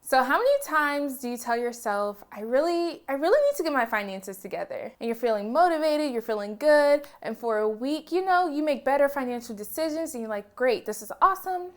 So how many times do you tell yourself, I really need to get my finances together? And you're feeling motivated, you're feeling good, and for a week, you make better financial decisions and you're like, great, this is awesome.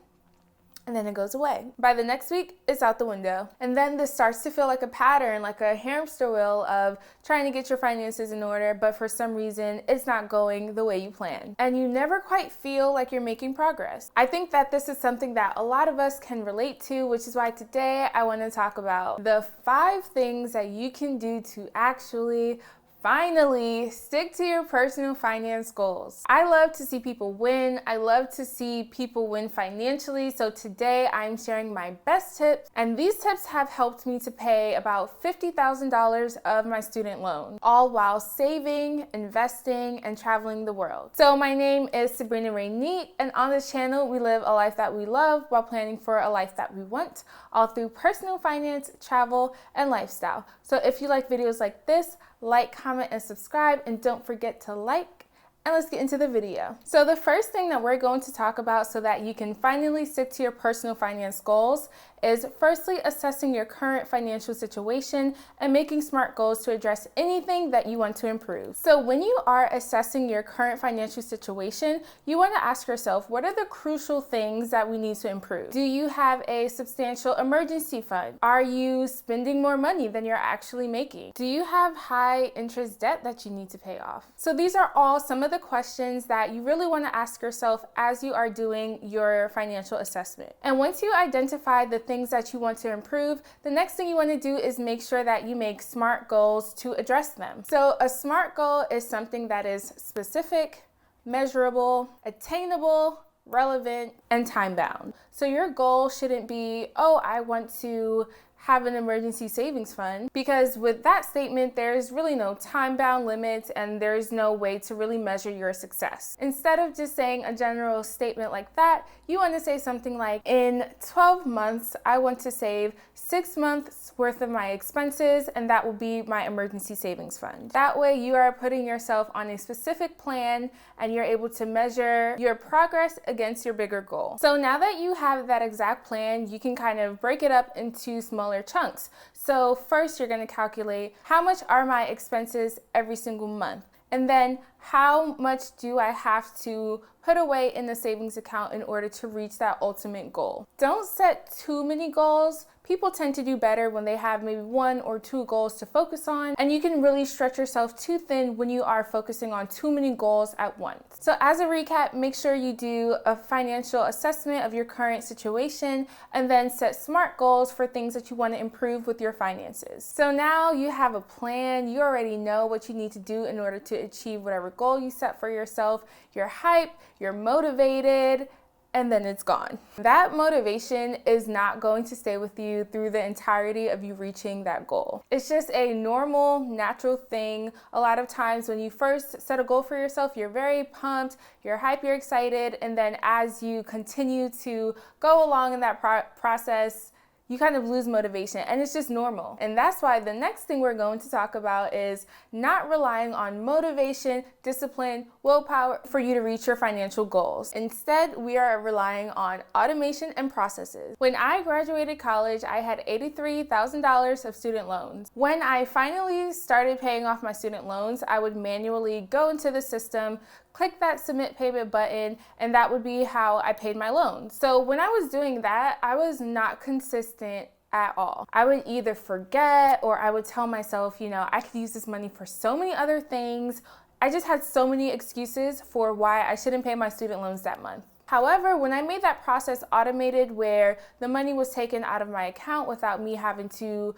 And then it goes away. By the next week, it's out the window. And then this starts to feel like a pattern, like a hamster wheel of trying to get your finances in order, but for some reason, it's not going the way you planned. And you never quite feel like you're making progress. I think that this is something that a lot of us can relate to, which is why today I want to talk about the 5 things that you can do to actually finally stick to your personal finance goals. I love to see people win. I love to see people win financially. So today I'm sharing my best tips, and these tips have helped me to pay about $50,000 of my student loan, all while saving, investing, and traveling the world. So my name is Sabrina Rainey, and on this channel we live a life that we love while planning for a life that we want, all through personal finance, travel, and lifestyle. So if you like videos like this, like, comment, and subscribe, and don't forget to like, and let's get into the video. So the first thing that we're going to talk about so that you can finally stick to your personal finance goals is firstly assessing your current financial situation and making SMART goals to address anything that you want to improve. So when you are assessing your current financial situation, you want to ask yourself, what are the crucial things that we need to improve? Do you have a substantial emergency fund? Are you spending more money than you're actually making? Do you have high interest debt that you need to pay off? So these are all some of the questions that you really want to ask yourself as you are doing your financial assessment. And once you identify the things that you want to improve, the next thing you want to do is make sure that you make SMART goals to address them. So a SMART goal is something that is specific, measurable, attainable, relevant, and time-bound. So your goal shouldn't be, oh, I want to have an emergency savings fund, because with that statement, there's really no time-bound limits and there's no way to really measure your success. Instead of just saying a general statement like that, you want to say something like, in 12 months, I want to save 6 months worth of my expenses, and that will be my emergency savings fund. That way you are putting yourself on a specific plan and you're able to measure your progress against your bigger goal. So now that you have that exact plan, you can kind of break it up into smaller chunks. So first you're going to calculate, how much are my expenses every single month? And then how much do I have to put away in the savings account in order to reach that ultimate goal? Don't set too many goals. People tend to do better when they have maybe 1 or 2 goals to focus on, and you can really stretch yourself too thin when you are focusing on too many goals at once. So as a recap, make sure you do a financial assessment of your current situation and then set SMART goals for things that you want to improve with your finances. So now you have a plan, you already know what you need to do in order to achieve whatever goal you set for yourself. You're hyped, you're motivated, and then it's gone. That motivation is not going to stay with you through the entirety of you reaching that goal. It's just a normal, natural thing. A lot of times when you first set a goal for yourself, you're very pumped, you're hyped, you're excited, and then as you continue to go along in that process, you kind of lose motivation, and it's just normal. And that's why the next thing we're going to talk about is not relying on motivation, discipline, willpower for you to reach your financial goals. Instead, we are relying on automation and processes. When I graduated college, I had $83,000 of student loans. When I finally started paying off my student loans, I would manually go into the system, click that submit payment button, and that would be how I paid my loans. So when I was doing that, I was not consistent at all. I would either forget, or I would tell myself, I could use this money for so many other things. I just had so many excuses for why I shouldn't pay my student loans that month. However, when I made that process automated where the money was taken out of my account without me having to,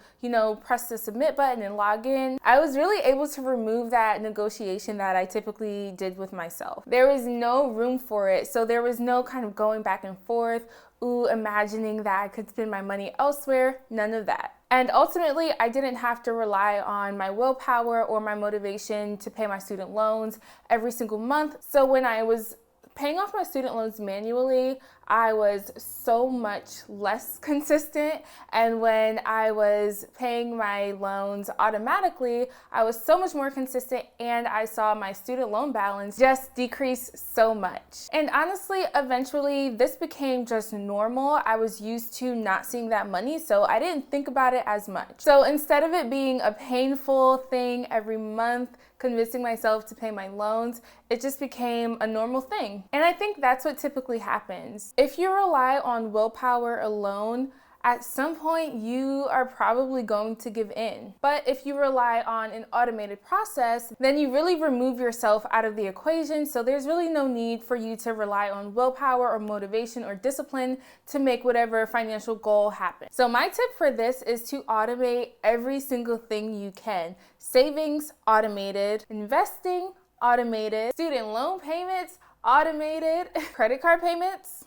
press the submit button and log in, I was really able to remove that negotiation that I typically did with myself. There was no room for it, so there was no kind of going back and forth, imagining that I could spend my money elsewhere, none of that. And ultimately, I didn't have to rely on my willpower or my motivation to pay my student loans every single month. So when I was paying off my student loans manually, I was so much less consistent. And when I was paying my loans automatically, I was so much more consistent, and I saw my student loan balance just decrease so much. And honestly, eventually this became just normal. I was used to not seeing that money, so I didn't think about it as much. So instead of it being a painful thing every month, convincing myself to pay my loans, it just became a normal thing. And I think that's what typically happens. If you rely on willpower alone, at some point you are probably going to give in. But if you rely on an automated process, then you really remove yourself out of the equation. So there's really no need for you to rely on willpower or motivation or discipline to make whatever financial goal happen. So my tip for this is to automate every single thing you can. Savings, automated. Investing, automated. Student loan payments, automated. Credit card payments,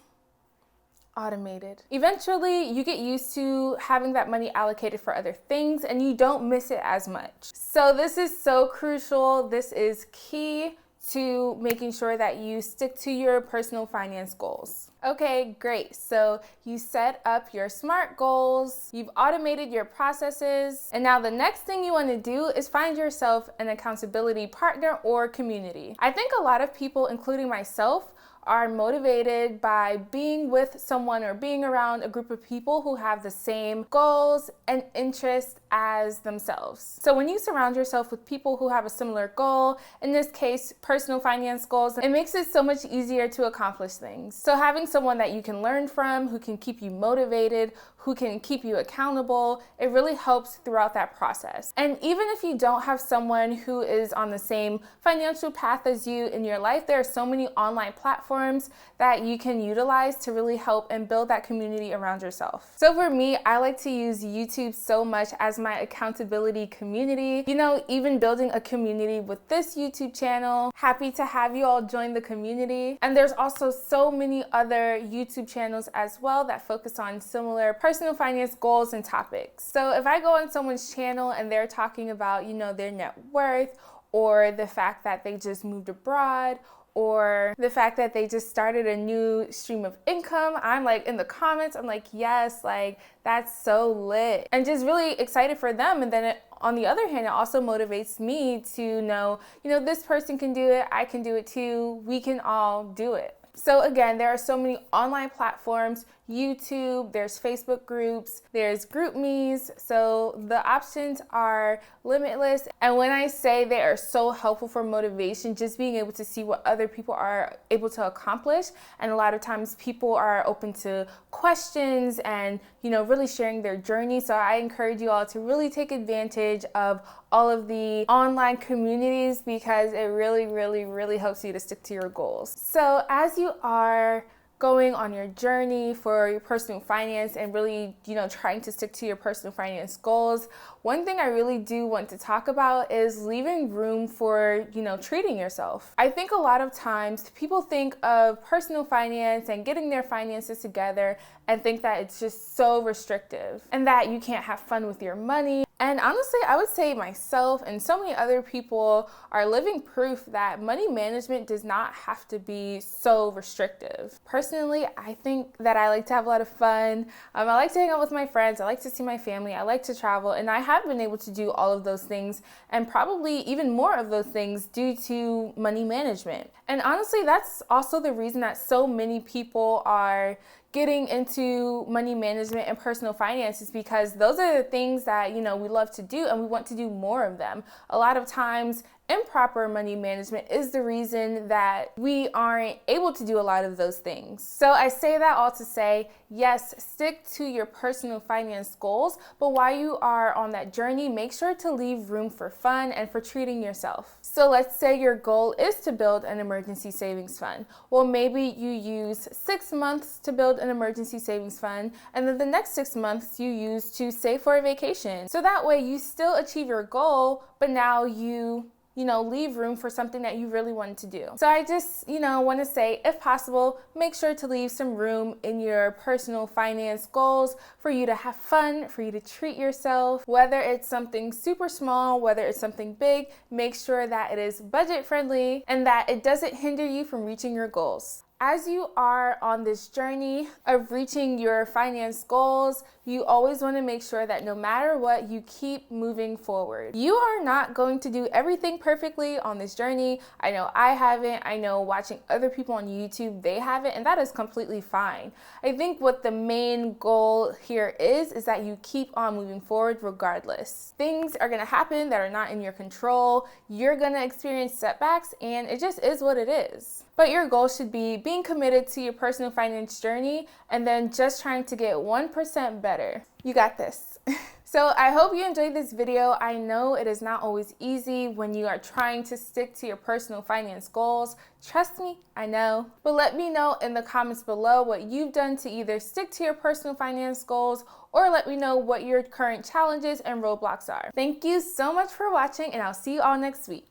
automated. Eventually, you get used to having that money allocated for other things and you don't miss it as much. So this is so crucial. This is key to making sure that you stick to your personal finance goals. Okay, great. So you set up your SMART goals, you've automated your processes, and now the next thing you want to do is find yourself an accountability partner or community. I think a lot of people, including myself, are motivated by being with someone or being around a group of people who have the same goals and interests as themselves. So when you surround yourself with people who have a similar goal, in this case, personal finance goals, it makes it so much easier to accomplish things. So having someone that you can learn from, who can keep you motivated, who can keep you accountable, it really helps throughout that process. And even if you don't have someone who is on the same financial path as you in your life, there are so many online platforms that you can utilize to really help and build that community around yourself. So for me, I like to use YouTube so much as my accountability community. You know, even building a community with this YouTube channel. Happy to have you all join the community. And there's also so many other YouTube channels as well that focus on similar personal finance goals and topics. So if I go on someone's channel and they're talking about, you know, their net worth, or the fact that they just moved abroad, or the fact that they just started a new stream of income, I'm like in the comments, I'm like, yes, like that's so lit, and just really excited for them. And then on the other hand, it also motivates me to know, you know, this person can do it, I can do it too, we can all do it. So again, there are so many online platforms, YouTube, there's Facebook groups, there's GroupMe's, so the options are limitless. And when I say they are so helpful for motivation, just being able to see what other people are able to accomplish, and a lot of times people are open to questions and, you know, really sharing their journey. So I encourage you all to really take advantage of all of the online communities, because it really helps you to stick to your goals. So as you are going on your journey for your personal finance and really, you know, trying to stick to your personal finance goals, one thing I really do want to talk about is leaving room for, you know, treating yourself. I think a lot of times people think of personal finance and getting their finances together and think that it's just so restrictive and that you can't have fun with your money. And honestly, I would say myself and so many other people are living proof that money management does not have to be so restrictive. Personally, I think that I like to have a lot of fun. I like to hang out with my friends. I like to see my family. I like to travel. And I have been able to do all of those things, and probably even more of those things due to money management. And honestly, that's also the reason that so many people are getting into money management and personal finances, because those are the things that, you know, we love to do and we want to do more of them. A lot of times improper money management is the reason that we aren't able to do a lot of those things. So I say that all to say, yes, stick to your personal finance goals, but while you are on that journey, make sure to leave room for fun and for treating yourself. So let's say your goal is to build an emergency savings fund. Well, maybe you use 6 months to build an emergency savings fund, and then the next 6 months you use to save for a vacation. So that way you still achieve your goal, but now you leave room for something that you really wanted to do. So I just, want to say, if possible, make sure to leave some room in your personal finance goals for you to have fun, for you to treat yourself. Whether it's something super small, whether it's something big, make sure that it is budget friendly and that it doesn't hinder you from reaching your goals. As you are on this journey of reaching your finance goals, you always want to make sure that no matter what, you keep moving forward. You are not going to do everything perfectly on this journey. I know I haven't. I know watching other people on YouTube, they haven't, and that is completely fine. I think what the main goal here is that you keep on moving forward regardless. Things are going to happen that are not in your control. You're going to experience setbacks, and it just is what it is. But your goal should be being committed to your personal finance journey and then just trying to get 1% better. You got this. So I hope you enjoyed this video. I know it is not always easy when you are trying to stick to your personal finance goals. Trust me, I know. But let me know in the comments below what you've done to either stick to your personal finance goals or let me know what your current challenges and roadblocks are. Thank you so much for watching, and I'll see you all next week.